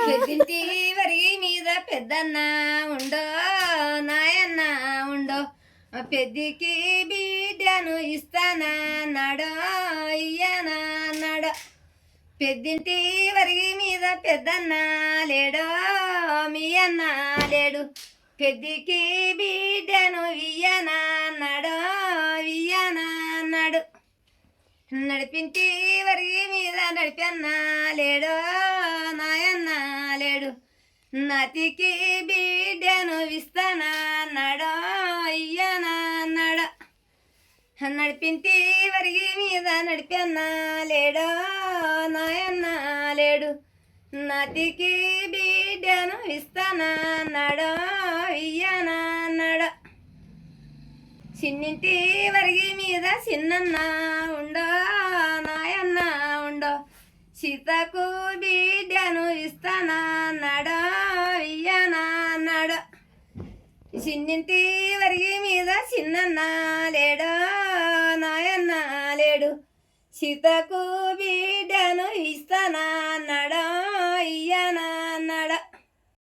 పెద్దింటి వరి మీద పెద్దన్న ఉండో నాయన్న ఉండో పెద్దికి బిడ్డను ఇస్తానన్నాడో ఇయ్యనన్నాడో పెద్దింటి వరి మీద పెద్దన్న లేడో మీ అన్న లేడు పెద్దికి బిడ్డను ఇయ్యనన్నాడో ఇయ్యనన్నాడు నడిపింటి వరి మీద నడిపన్న లేడో నాయన్న లేడు నాతికి బిడ్డను ఇస్తానన్నాడో ఇయ్యనన్నాడో నడిపింటి వరి మీద నడిపన్న లేడో నాయన్న లేడు నాతికి బిడ్డను ఇస్తానన్నాడో ఇయ్యనన్నాడో చిన్నింటి వరిగి మీద చిన్నన్న ఉండో నాయన్న ఉండో సీతకు బిడ్డను ఇస్తానన్నాడో ఇయ్యనన్నాడో చిన్నింటి వరిగి మీద చిన్నన్న లేడో నాయన్న లేడు సీతకు బిడ్డను ఇస్తానా